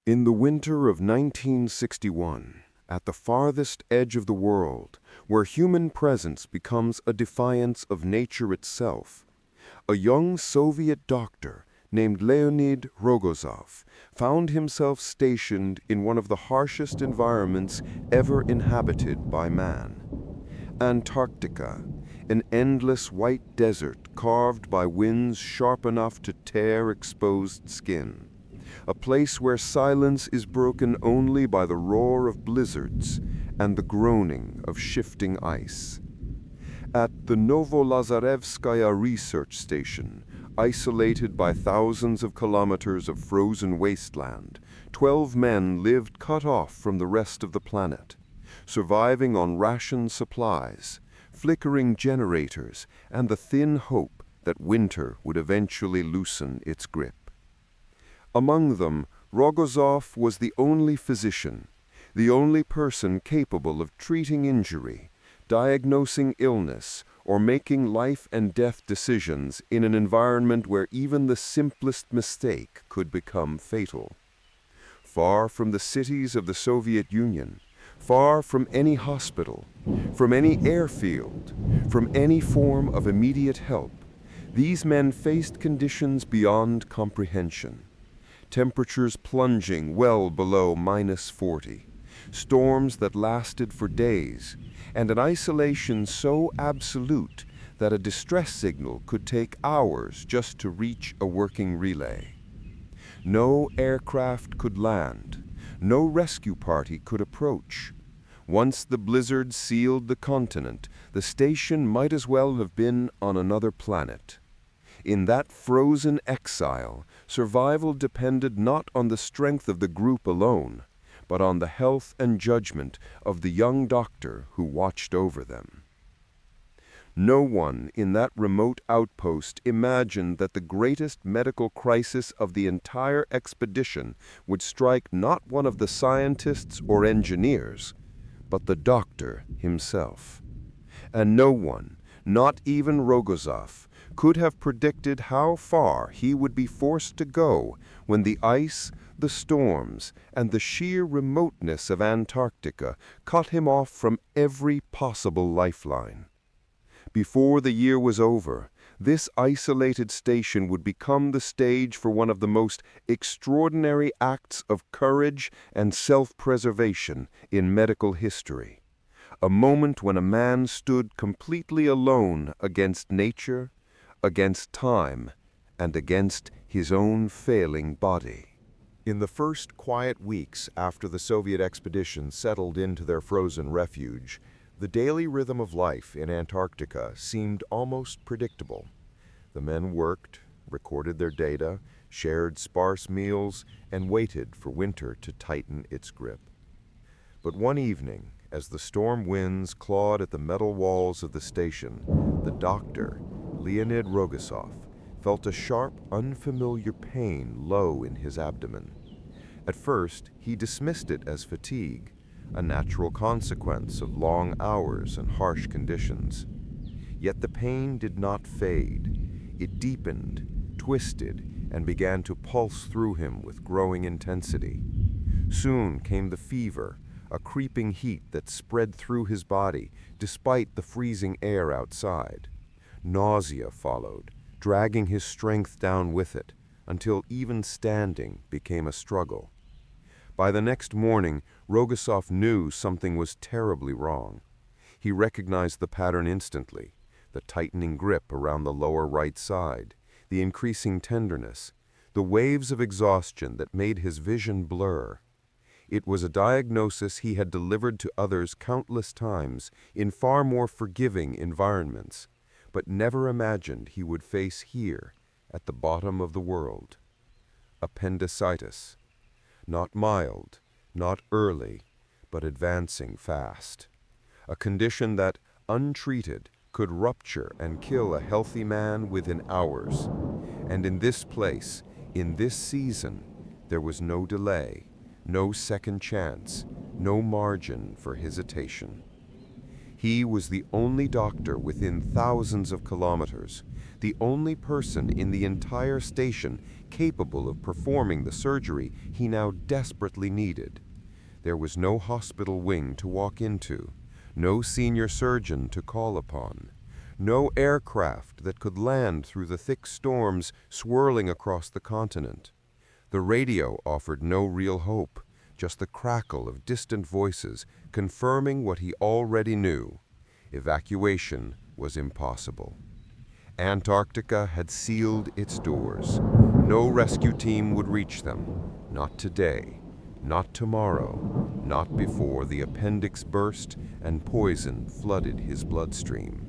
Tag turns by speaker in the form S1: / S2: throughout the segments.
S1: In the winter of 1961, at the farthest edge of the world, where human presence becomes a defiance of nature itself, a young Soviet doctor named Leonid Rogozov found himself stationed in one of the harshest environments ever inhabited by man. Antarctica, an endless white desert carved by winds sharp enough to tear exposed skin. A place where silence is broken only by the roar of blizzards and the groaning of shifting ice. At the Novolazarevskaya research station, isolated by thousands of kilometers of frozen wasteland, 12 men lived cut off from the rest of the planet, surviving on rationed supplies, flickering generators, and the thin hope that winter would eventually loosen its grip. Among them, Rogozov was the only physician, the only person capable of treating injury, diagnosing illness, or making life and death decisions in an environment where even the simplest mistake could become fatal. Far from the cities of the Soviet Union, far from any hospital, from any airfield, from any form of immediate help, these men faced conditions beyond comprehension. Temperatures plunging well below -40, storms that lasted for days, and an isolation so absolute that a distress signal could take hours just to reach a working relay. No aircraft could land, no rescue party could approach. Once the blizzard sealed the continent, the station might as well have been on another planet. In that frozen exile, survival depended not on the strength of the group alone, but on the health and judgment of the young doctor who watched over them. No one in that remote outpost imagined that the greatest medical crisis of the entire expedition would strike not one of the scientists or engineers, but the doctor himself. And no one, not even Rogozov, could have predicted how far he would be forced to go when the ice, the storms, and the sheer remoteness of Antarctica cut him off from every possible lifeline. Before the year was over, this isolated station would become the stage for one of the most extraordinary acts of courage and self-preservation in medical history. A moment when a man stood completely alone against nature, against time, and against his own failing body.
S2: In the first quiet weeks after the Soviet expedition settled into their frozen refuge, the daily rhythm of life in Antarctica seemed almost predictable. The men worked, recorded their data, shared sparse meals, and waited for winter to tighten its grip. But one evening, as the storm winds clawed at the metal walls of the station, the doctor, Leonid Rogozov, felt a sharp, unfamiliar pain low in his abdomen. At first, he dismissed it as fatigue, a natural consequence of long hours and harsh conditions. Yet the pain did not fade. It deepened, twisted, and began to pulse through him with growing intensity. Soon came the fever, a creeping heat that spread through his body despite the freezing air outside. Nausea followed, dragging his strength down with it, until even standing became a struggle. By the next morning, Rogozov knew something was terribly wrong. He recognized the pattern instantly: the tightening grip around the lower right side, the increasing tenderness, the waves of exhaustion that made his vision blur. It was a diagnosis he had delivered to others countless times in far more forgiving environments, but never imagined he would face here, at the bottom of the world. Appendicitis. Not mild, not early, but advancing fast. A condition that, untreated, could rupture and kill a healthy man within hours. And in this place, in this season, there was no delay, no second chance, no margin for hesitation.
S1: He was the only doctor within thousands of kilometers, the only person in the entire station capable of performing the surgery he now desperately needed. There was no hospital wing to walk into, no senior surgeon to call upon, no aircraft that could land through the thick storms swirling across the continent. The radio offered no real hope, just the crackle of distant voices confirming what he already knew. Evacuation was impossible. Antarctica had sealed its doors. No rescue team would reach them. Not today, not tomorrow, not before the appendix burst and poison flooded his bloodstream.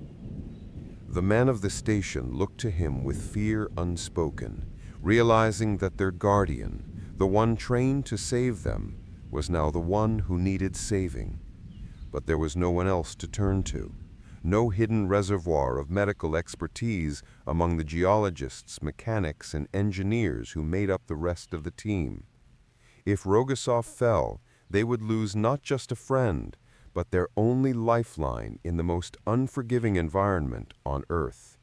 S1: The men of the station looked to him with fear unspoken, realizing that their guardian, the one trained to save them, was now the one who needed saving. But there was no one else to turn to, no hidden reservoir of medical expertise among the geologists, mechanics, and engineers who made up the rest of the team. If Rogozov fell, they would lose not just a friend, but their only lifeline in the most unforgiving environment on Earth.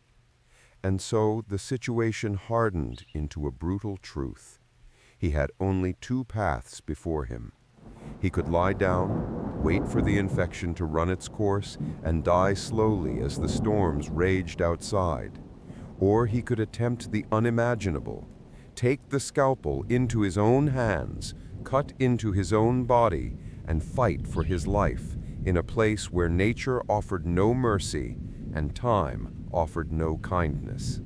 S1: And so the situation hardened into a brutal truth. He had only two paths before him. He could lie down, wait for the infection to run its course, and die slowly as the storms raged outside. Or he could attempt the unimaginable, take the scalpel into his own hands, cut into his own body, and fight for his life in a place where nature offered no mercy and time offered no kindness.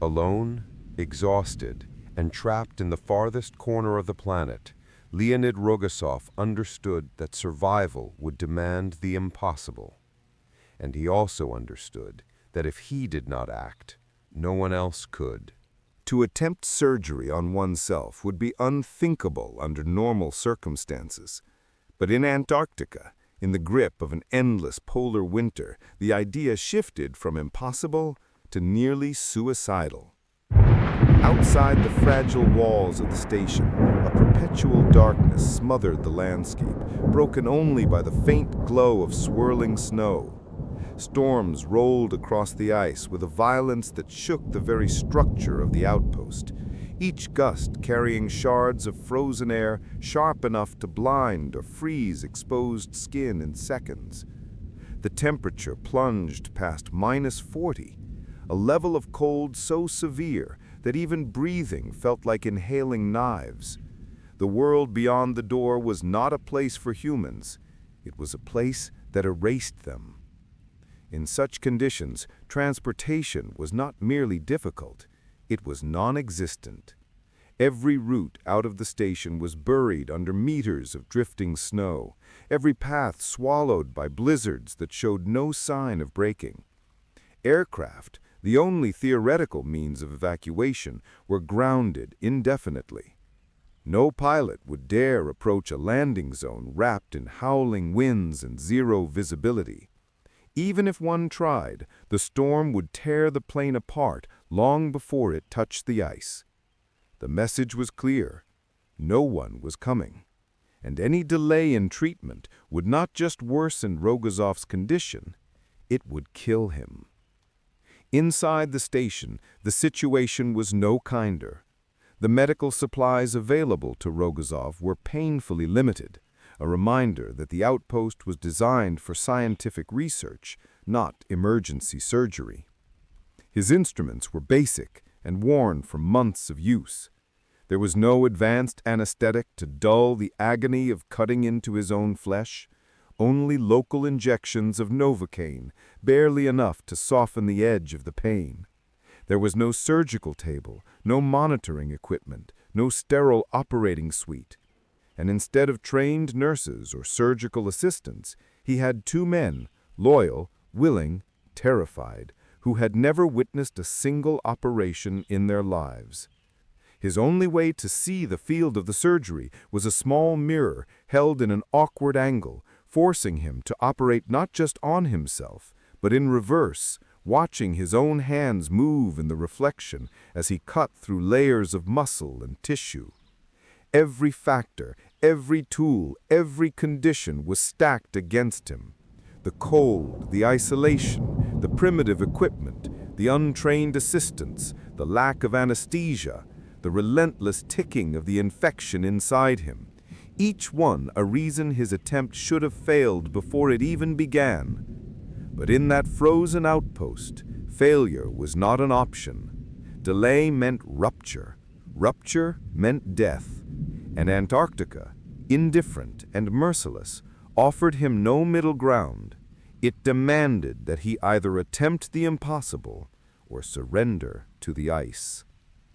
S1: Alone, exhausted, and trapped in the farthest corner of the planet, Leonid Rogozov understood that survival would demand the impossible. And he also understood that if he did not act, no one else could.
S2: To attempt surgery on oneself would be unthinkable under normal circumstances. But in Antarctica, in the grip of an endless polar winter, the idea shifted from impossible to nearly suicidal. Outside the fragile walls of the station, a perpetual darkness smothered the landscape, broken only by the faint glow of swirling snow. Storms rolled across the ice with a violence that shook the very structure of the outpost, each gust carrying shards of frozen air sharp enough to blind or freeze exposed skin in seconds. The temperature plunged past -40, a level of cold so severe that even breathing felt like inhaling knives. The world beyond the door was not a place for humans. It was a place that erased them. In such conditions, transportation was not merely difficult, it was non-existent. Every route out of the station was buried under meters of drifting snow, every path swallowed by blizzards that showed no sign of breaking. Aircraft, the only theoretical means of evacuation, were grounded indefinitely. No pilot would dare approach a landing zone wrapped in howling winds and zero visibility. Even if one tried, the storm would tear the plane apart long before it touched the ice. The message was clear. No one was coming. And any delay in treatment would not just worsen Rogozov's condition, it would kill him. Inside the station, the situation was no kinder. The medical supplies available to Rogozov were painfully limited, a reminder that the outpost was designed for scientific research, not emergency surgery. His instruments were basic and worn from months of use. There was no advanced anesthetic to dull the agony of cutting into his own flesh, only local injections of Novocaine, barely enough to soften the edge of the pain. There was no surgical table, no monitoring equipment, no sterile operating suite. And instead of trained nurses or surgical assistants, he had two men, loyal, willing, terrified, who had never witnessed a single operation in their lives. His only way to see the field of the surgery was a small mirror held in an awkward angle, forcing him to operate not just on himself, but in reverse, watching his own hands move in the reflection as he cut through layers of muscle and tissue. Every factor, every tool, every condition was stacked against him.
S3: The cold, the isolation, the primitive equipment, the untrained assistants, the lack of anesthesia, the relentless ticking of the infection inside him. Each one a reason his attempt should have failed before it even began. But in that frozen outpost, failure was not an option. Delay meant rupture. Rupture meant death. And Antarctica, indifferent and merciless, offered him no middle ground. It demanded that he either attempt the impossible or surrender to the ice.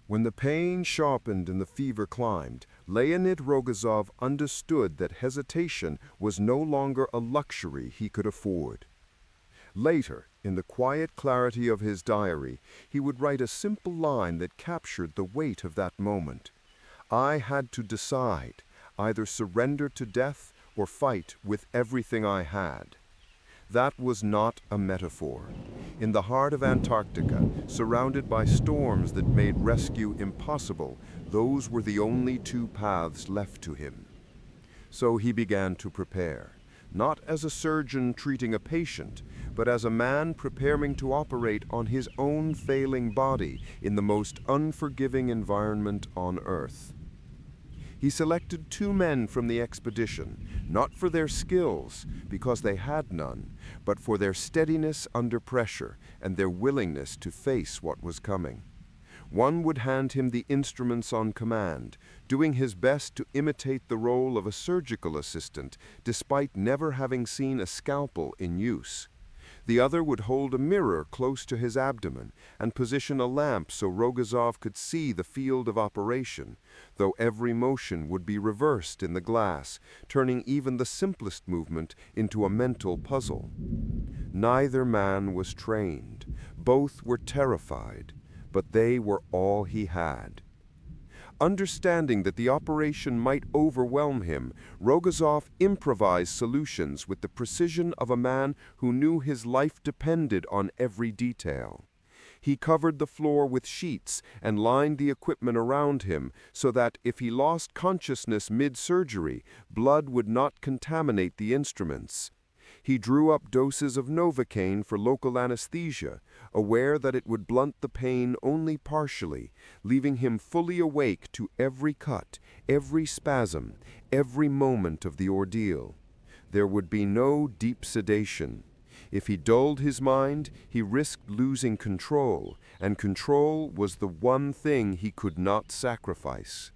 S1: When the pain sharpened and the fever climbed, Leonid Rogozov understood that hesitation was no longer a luxury he could afford. Later, in the quiet clarity of his diary, he would write a simple line that captured the weight of that moment. "I had to decide, either surrender to death or fight with everything I had." That was not a metaphor. In the heart of Antarctica, surrounded by storms that made rescue impossible, those were the only two paths left to him. So he began to prepare, not as a surgeon treating a patient, but as a man preparing to operate on his own failing body in the most unforgiving environment on Earth. He selected 2 men from the expedition, not for their skills, because they had none, but for their steadiness under pressure and their willingness to face what was coming. One would hand him the instruments on command, doing his best to imitate the role of a surgical assistant, despite never having seen a scalpel in use. The other would hold a mirror close to his abdomen and position a lamp so Rogozov could see the field of operation, though every motion would be reversed in the glass, turning even the simplest movement into a mental puzzle. Neither man was trained. Both were terrified, but they were all he had. Understanding that the operation might overwhelm him, Rogozov improvised solutions with the precision of a man who knew his life depended on every detail. He covered the floor with sheets and lined the equipment around him so that if he lost consciousness mid-surgery, blood would not contaminate the instruments. He drew up doses of Novocaine for local anesthesia, aware that it would blunt the pain only partially, leaving him fully awake to every cut, every spasm, every moment of the ordeal. There would be no deep sedation. If he dulled his mind, he risked losing control, and control was the one thing he could not sacrifice.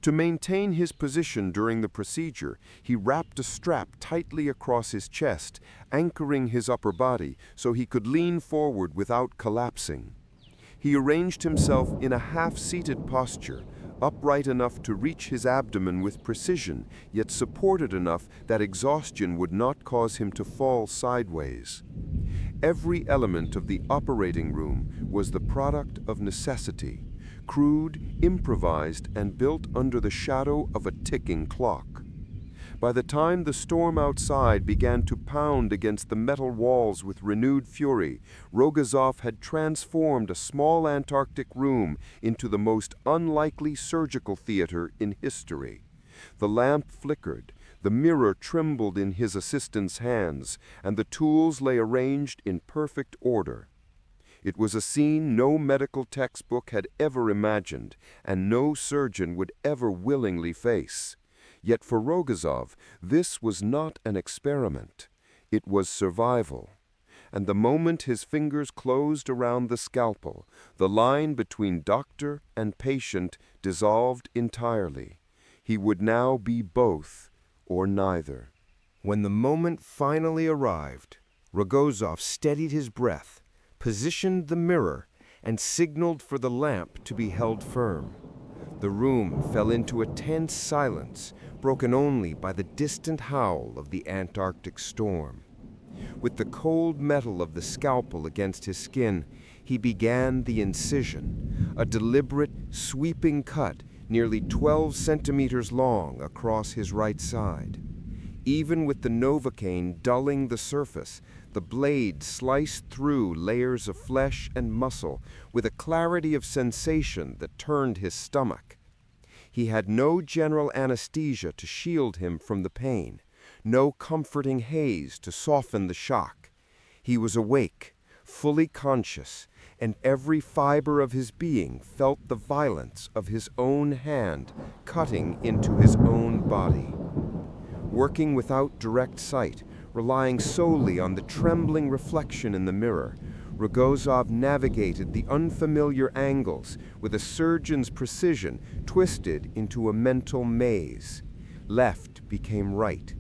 S1: To maintain his position during the procedure, he wrapped a strap tightly across his chest, anchoring his upper body so he could lean forward without collapsing. He arranged himself in a half-seated posture, upright enough to reach his abdomen with precision, yet supported enough that exhaustion would not cause him to fall sideways. Every element of the operating room was the product of necessity. Crude, improvised, and built under the shadow of a ticking clock. By the time the storm outside began to pound against the metal walls with renewed fury, Rogozov had transformed a small Antarctic room into the most unlikely surgical theater in history. The lamp flickered, the mirror trembled in his assistant's hands, and the tools lay arranged in perfect order. It was a scene no medical textbook had ever imagined, and no surgeon would ever willingly face. Yet for Rogozov, this was not an experiment. It was survival. And the moment his fingers closed around the scalpel, the line between doctor and patient dissolved entirely. He would now be both, or neither. When the moment finally arrived, Rogozov steadied his breath, positioned the mirror, and signaled for the lamp to be held firm. The room fell into a tense silence, broken only by the distant howl of the Antarctic storm. With the cold metal of the scalpel against his skin, he began the incision, a deliberate, sweeping cut nearly 12 centimeters long across his right side. Even with the Novocaine dulling the surface, the blade sliced through layers of flesh and muscle with a clarity of sensation that turned his stomach. He had no general anesthesia to shield him from the pain, no comforting haze to soften the shock. He was awake, fully conscious, and every fiber of his being felt the violence of his own hand cutting into his own body. Working without direct sight, relying solely on the trembling reflection in the mirror, Rogozov navigated the unfamiliar angles with a surgeon's precision twisted into a mental maze. Left became right,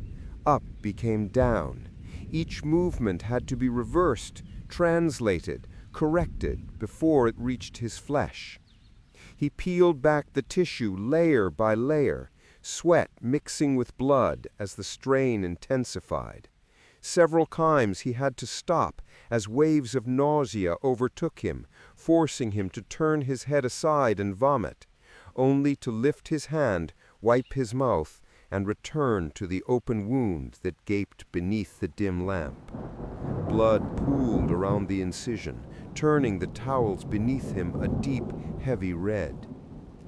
S1: up became down. Each movement had to be reversed, translated, corrected before it reached his flesh. He peeled back the tissue layer by layer, sweat mixing with blood as the strain intensified. Several times he had to stop as waves of nausea overtook him, forcing him to turn his head aside and vomit, only to lift his hand, wipe his mouth, and return to the open wound that gaped beneath the dim lamp. Blood pooled around the incision, turning the towels beneath him a deep, heavy red.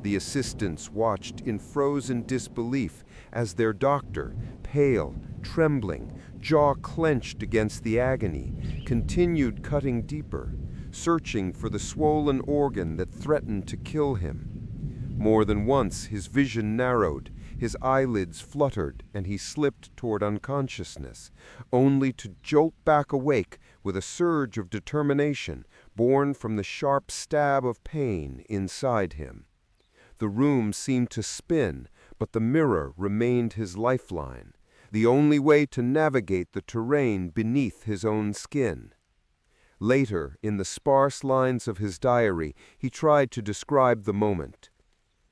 S1: The assistants watched in frozen disbelief as their doctor, pale, trembling, jaw clenched against the agony, continued cutting deeper, searching for the swollen organ that threatened to kill him. More than once his vision narrowed, his eyelids fluttered, and he slipped toward unconsciousness, only to jolt back awake with a surge of determination born from the sharp stab of pain inside him. The room seemed to spin, but the mirror remained his lifeline, the only way to navigate the terrain beneath his own skin. Later, in the sparse lines of his diary, he tried to describe the moment.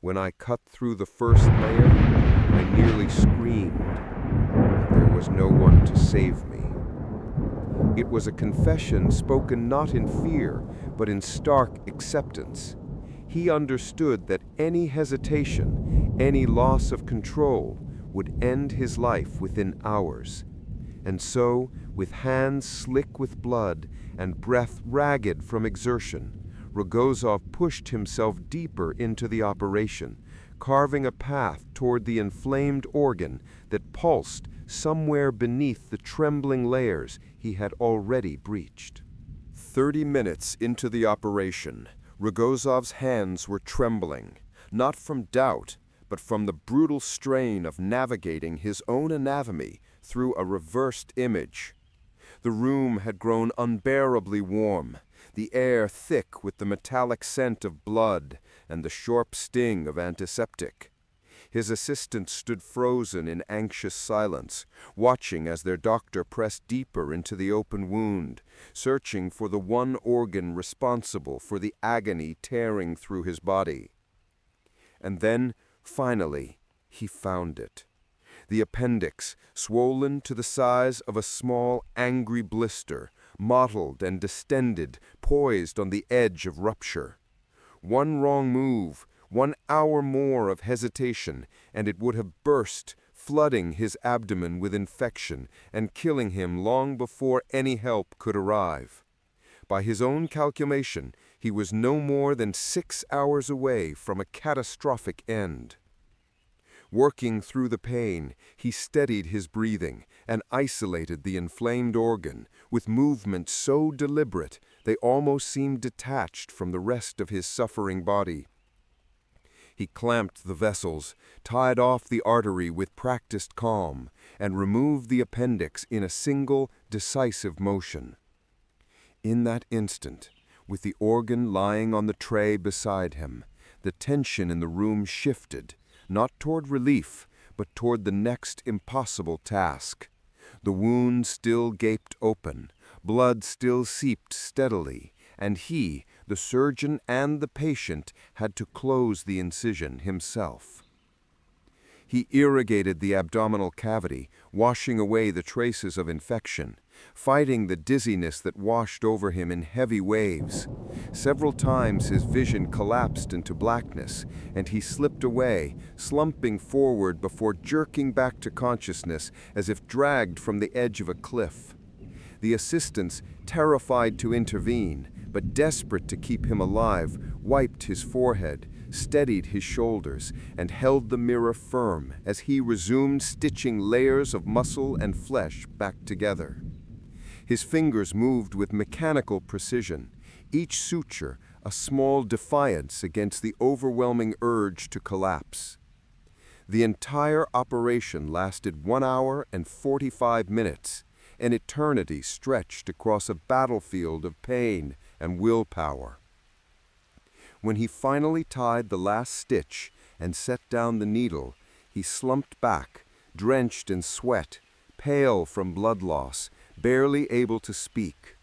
S1: When I cut through the first layer, I nearly screamed, but there was no one to save me. It was a confession spoken not in fear, but in stark acceptance. He understood that any hesitation, any loss of control, would end his life within hours. And so, with hands slick with blood and breath ragged from exertion, Rogozov pushed himself deeper into the operation, carving a path toward the inflamed organ that pulsed somewhere beneath the trembling layers he had already breached. 30 minutes into the operation, Rogozov's hands were trembling, not from doubt, but from the brutal strain of navigating his own anatomy through a reversed image. The room had grown unbearably warm, the air thick with the metallic scent of blood and the sharp sting of antiseptic. His assistants stood frozen in anxious silence, watching as their doctor pressed deeper into the open wound, searching for the one organ responsible for the agony tearing through his body. And then, finally, he found it. The appendix, swollen to the size of a small, angry blister, mottled and distended, poised on the edge of rupture. One wrong move, 1 hour more of hesitation, and it would have burst, flooding his abdomen with infection and killing him long before any help could arrive. By his own calculation, he was no more than 6 hours away from a catastrophic end. Working through the pain, he steadied his breathing and isolated the inflamed organ with movements so deliberate they almost seemed detached from the rest of his suffering body. He clamped the vessels, tied off the artery with practiced calm, and removed the appendix in a single, decisive motion. In that instant, with the organ lying on the tray beside him, the tension in the room shifted, not toward relief, but toward the next impossible task. The wound still gaped open, blood still seeped steadily, and he, the surgeon and the patient, had to close the incision himself. He irrigated the abdominal cavity, washing away the traces of infection, fighting the dizziness that washed over him in heavy waves. Several times his vision collapsed into blackness, and he slipped away, slumping forward before jerking back to consciousness as if dragged from the edge of a cliff. The assistants, terrified to intervene, but desperate to keep him alive, wiped his forehead, steadied his shoulders, and held the mirror firm as he resumed stitching layers of muscle and flesh back together. His fingers moved with mechanical precision, each suture a small defiance against the overwhelming urge to collapse. The entire operation lasted 1 hour and 45 minutes, an eternity stretched across a battlefield of pain and willpower. When he finally tied the last stitch and set down the needle, he slumped back, drenched in sweat, pale from blood loss, barely able to speak.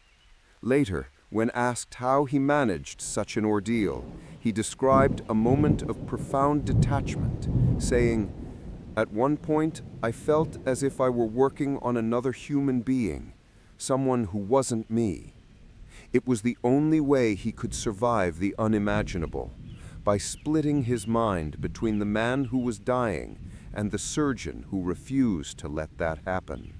S1: Later, when asked how he managed such an ordeal, he described a moment of profound detachment, saying, "At one point, I felt as if I were working on another human being, someone who wasn't me." It was the only way he could survive the unimaginable, by splitting his mind between the man who was dying and the surgeon who refused to let that happen.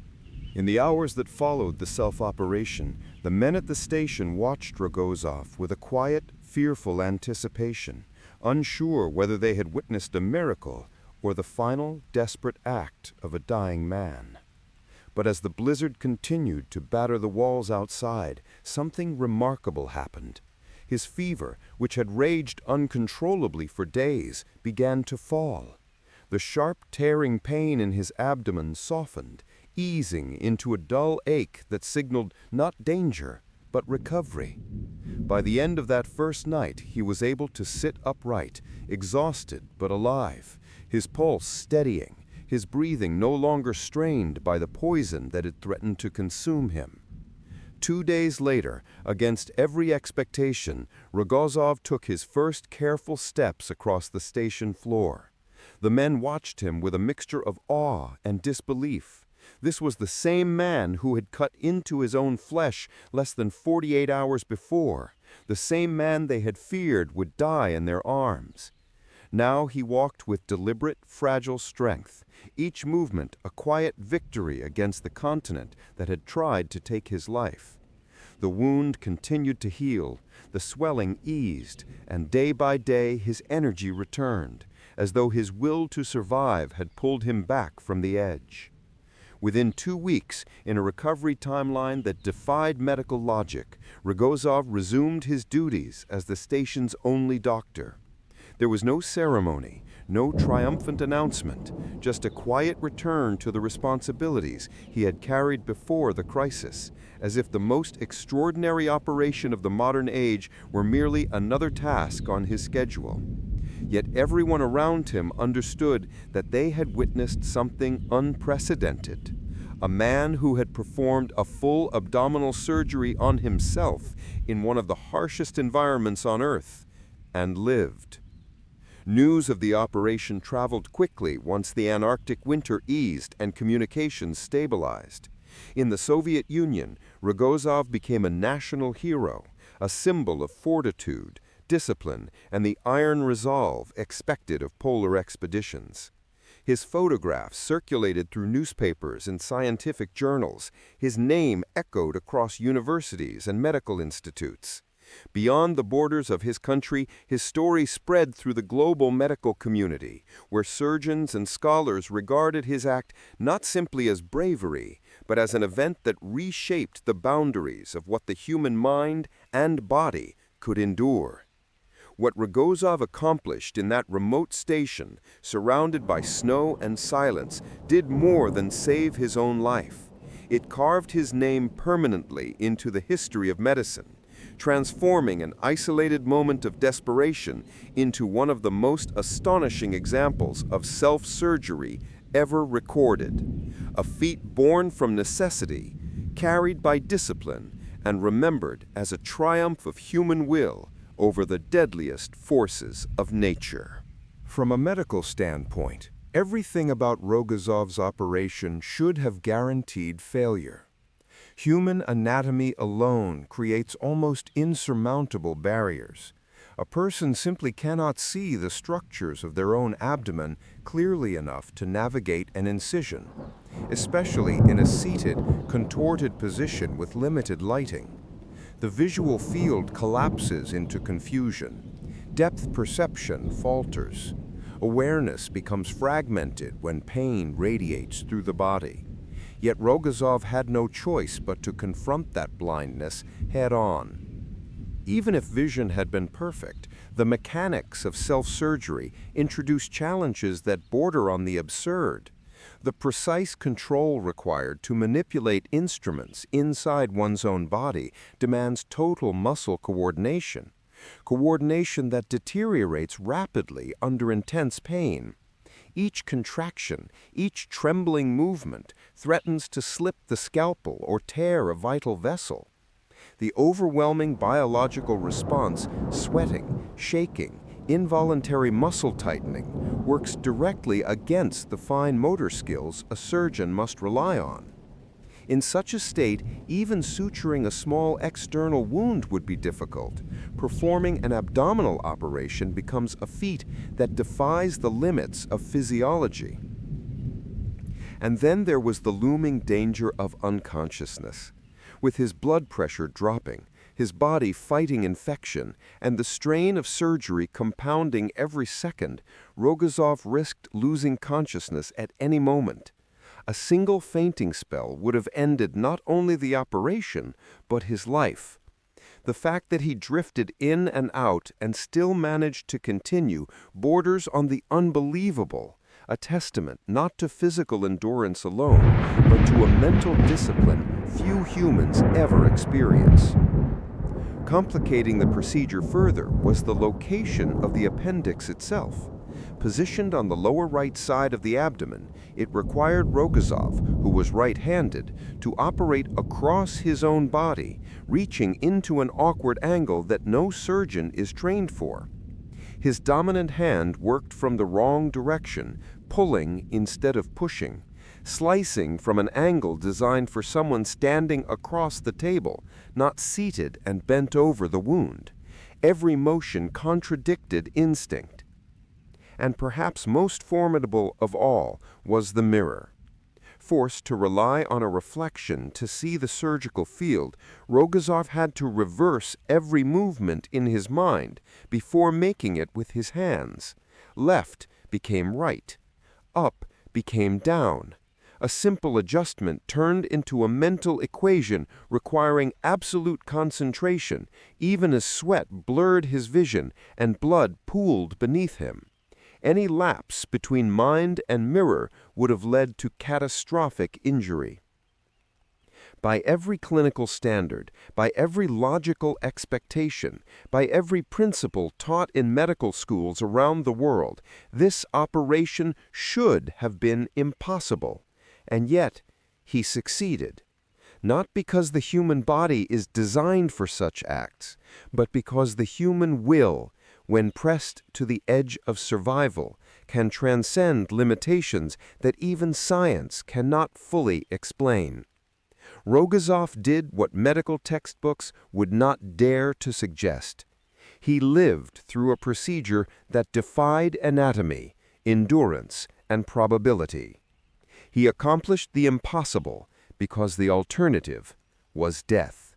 S2: In the hours that followed the self-operation, the men at the station watched Rogozov with a quiet, fearful anticipation, unsure whether they had witnessed a miracle or the final, desperate act of a dying man. But as the blizzard continued to batter the walls outside, something remarkable happened. His fever, which had raged uncontrollably for days, began to fall. The sharp, tearing pain in his abdomen softened, easing into a dull ache that signaled not danger, but recovery. By the end of that first night, he was able to sit upright, exhausted but alive, his pulse steadying, his breathing no longer strained by the poison that had threatened to consume him. 2 days later, against every expectation, Rogozov took his first careful steps across the station floor. The men watched him with a mixture of awe and disbelief. This was the same man who had cut into his own flesh less than 48 hours before, the same man they had feared would die in their arms. Now he walked with deliberate, fragile strength, each movement a quiet victory against the continent that had tried to take his life. The wound continued to heal, the swelling eased, and day by day his energy returned, as though his will to survive had pulled him back from the edge. Within 2 weeks, in a recovery timeline that defied medical logic, Rogozov resumed his duties as the station's only doctor. There was no ceremony, no triumphant announcement, just a quiet return to the responsibilities he had carried before the crisis, as if the most extraordinary operation of the modern age were merely another task on his schedule. Yet everyone around him understood that they had witnessed something unprecedented. A man who had performed a full abdominal surgery on himself in one of the harshest environments on Earth, and lived. News of the operation traveled quickly once the Antarctic winter eased and communications stabilized. In the Soviet Union, Rogozov became a national hero, a symbol of fortitude, discipline, and the iron resolve expected of polar expeditions. His photographs circulated through newspapers and scientific journals. His name echoed across universities and medical institutes. Beyond the borders of his country, his story spread through the global medical community, where surgeons and scholars regarded his act not simply as bravery, but as an event that reshaped the boundaries of what the human mind and body could endure. What Rogozov accomplished in that remote station, surrounded by snow and silence, did more than save his own life. It carved his name permanently into the history of medicine, transforming an isolated moment of desperation into one of the most astonishing examples of self-surgery ever recorded. A feat born from necessity, carried by discipline, and remembered as a triumph of human will over the deadliest forces of nature. From a medical standpoint, everything about Rogozov's operation should have guaranteed failure. Human anatomy alone creates almost insurmountable barriers. A person simply cannot see the structures of their own abdomen clearly enough to navigate an incision, especially in a seated, contorted position with limited lighting. The visual field collapses into confusion.
S1: Depth perception falters. Awareness becomes fragmented when pain radiates through the body. Yet Rogozov had no choice but to confront that blindness head-on. Even if vision had been perfect, the mechanics of self-surgery introduce challenges that border on the absurd. The precise control required to manipulate instruments inside one's own body demands total muscle coordination, coordination that deteriorates rapidly under intense pain. Each contraction, each trembling movement threatens to slip the scalpel or tear a vital vessel. The overwhelming biological response, sweating, shaking, involuntary muscle tightening, works directly against the fine motor skills a surgeon must rely on. In such a state, even suturing a small external wound would be difficult. Performing an abdominal operation becomes a feat that defies the limits of physiology. And then there was the looming danger of unconsciousness. With his blood pressure dropping, his body fighting infection, and the strain of surgery compounding every second, Rogozov risked losing consciousness at any moment. A single fainting spell would have ended not only the operation, but his life. The fact that he drifted in and out and still managed to continue borders on the unbelievable, a testament not to physical endurance alone, but to a mental discipline few humans ever experience. Complicating the procedure further was the location of the appendix itself. Positioned on the lower right side of the abdomen, it required Rogozov, who was right-handed, to operate across his own body, reaching into an awkward angle that no surgeon is trained for. His dominant hand worked from the wrong direction, pulling instead of pushing, slicing from an angle designed for someone standing across the table, not seated and bent over the wound. Every motion contradicted instinct. And perhaps most formidable of all was the mirror. Forced to rely on a reflection to see the surgical field, Rogozov had to reverse every movement in his mind before making it with his hands. Left became right. Up became down. A simple adjustment turned into a mental equation requiring absolute concentration, even as sweat blurred his vision and blood pooled beneath him. Any lapse between mind and mirror would have led to catastrophic injury. By every clinical standard, by every logical expectation, by every principle taught in medical schools around the world, this operation should have been impossible. And yet, he succeeded. Not because the human body is designed for such acts, but because the human will, when pressed to the edge of survival, can transcend limitations that even science cannot fully explain. Rogozov did what medical textbooks would not dare to suggest. He lived through a procedure that defied anatomy, endurance, and probability. He accomplished the impossible because the alternative was death.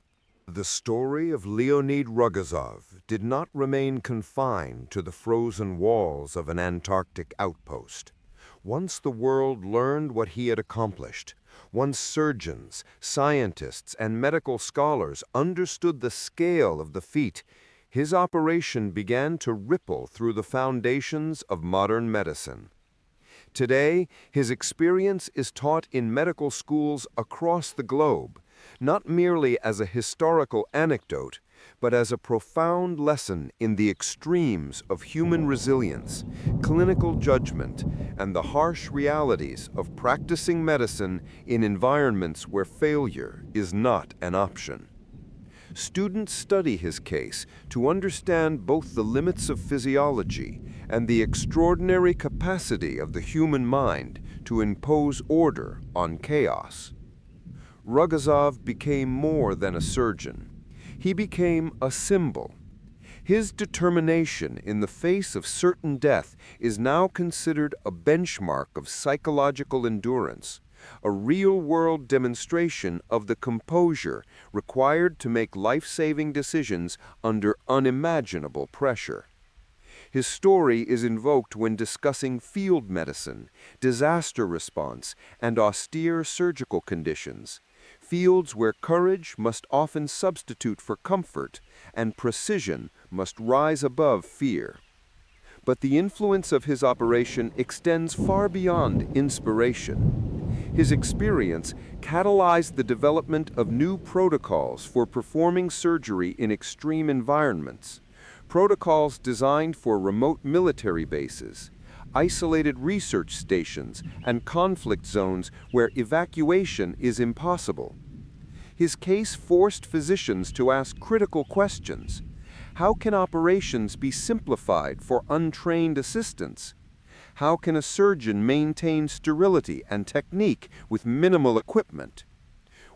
S2: The story of Leonid Rogozov did not remain confined to the frozen walls of an Antarctic outpost. Once the world learned what he had accomplished, once surgeons, scientists, and medical scholars understood the scale of the feat, his operation began to ripple through the foundations of modern medicine. Today, his experience is taught in medical schools across the globe, not merely as a historical anecdote, but as a profound lesson in the extremes of human resilience, clinical judgment, and the harsh realities of practicing medicine in environments where failure is not an option. Students study his case to understand both the limits of physiology and the extraordinary capacity of the human mind to impose order on chaos. Rogozov became more than a surgeon. He became a symbol. His determination in the face of certain death is now considered a benchmark of psychological endurance, a real-world demonstration of the composure required to make life-saving decisions under unimaginable pressure.
S1: His story is invoked when discussing field medicine, disaster response, and austere surgical conditions, fields where courage must often substitute for comfort and precision must rise above fear. But the influence of his operation extends far beyond inspiration. His experience catalyzed the development of new protocols for performing surgery in extreme environments, protocols designed for remote military bases, isolated research stations, and conflict zones where evacuation is impossible. His case forced physicians to ask critical questions. How can operations be simplified for untrained assistants? How can a surgeon maintain sterility and technique with minimal equipment?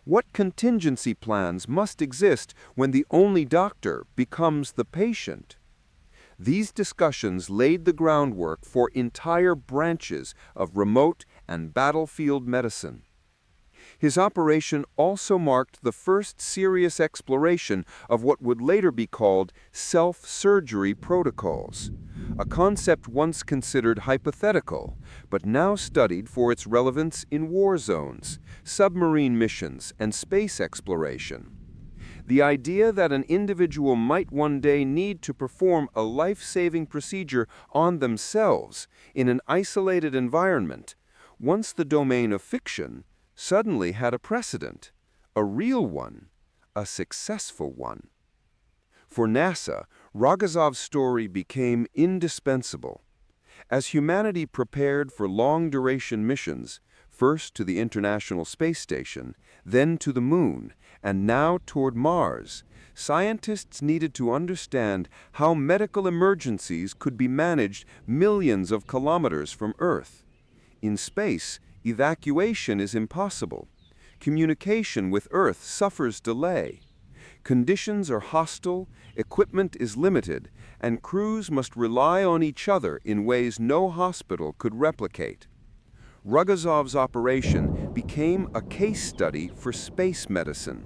S1: What contingency plans must exist when the only doctor becomes the patient? These discussions laid the groundwork for entire branches of remote and battlefield medicine. His operation also marked the first serious exploration of what would later be called self-surgery protocols, a concept once considered hypothetical, but now studied for its relevance in war zones, submarine missions, and space exploration. The idea that an individual might one day need to perform a life-saving procedure on themselves in an isolated environment, once the domain of fiction, suddenly had a precedent, a real one, a successful one. For NASA, Rogozov's story became indispensable. As humanity prepared for long-duration missions, first to the International Space Station, then to the Moon, and now toward Mars, scientists needed to understand how medical emergencies could be managed millions of kilometers from Earth. In space, evacuation is impossible. Communication with Earth suffers delay. Conditions are hostile, equipment is limited, and crews must rely on each other in ways no hospital could replicate. Rogozov's operation became a case study for space medicine,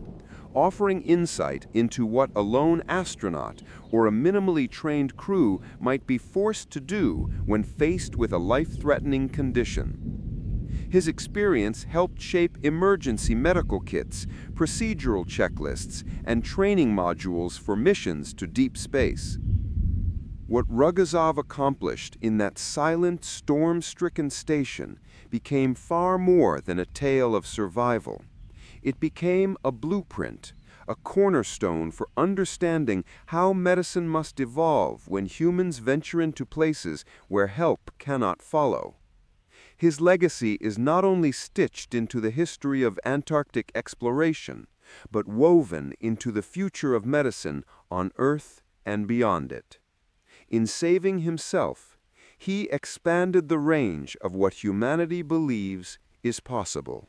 S1: offering insight into what a lone astronaut or a minimally trained crew might be forced to do when faced with a life-threatening condition. His experience helped shape emergency medical kits, procedural checklists, and training modules for missions to deep space. What Rogozov accomplished in that silent, storm-stricken station became far more than a tale of survival. It became a blueprint, a cornerstone for understanding how medicine must evolve when humans venture into places where help cannot follow. His legacy is not only stitched into the history of Antarctic exploration, but woven into the future of medicine on Earth and beyond it. In saving himself, he expanded the range of what humanity believes is possible.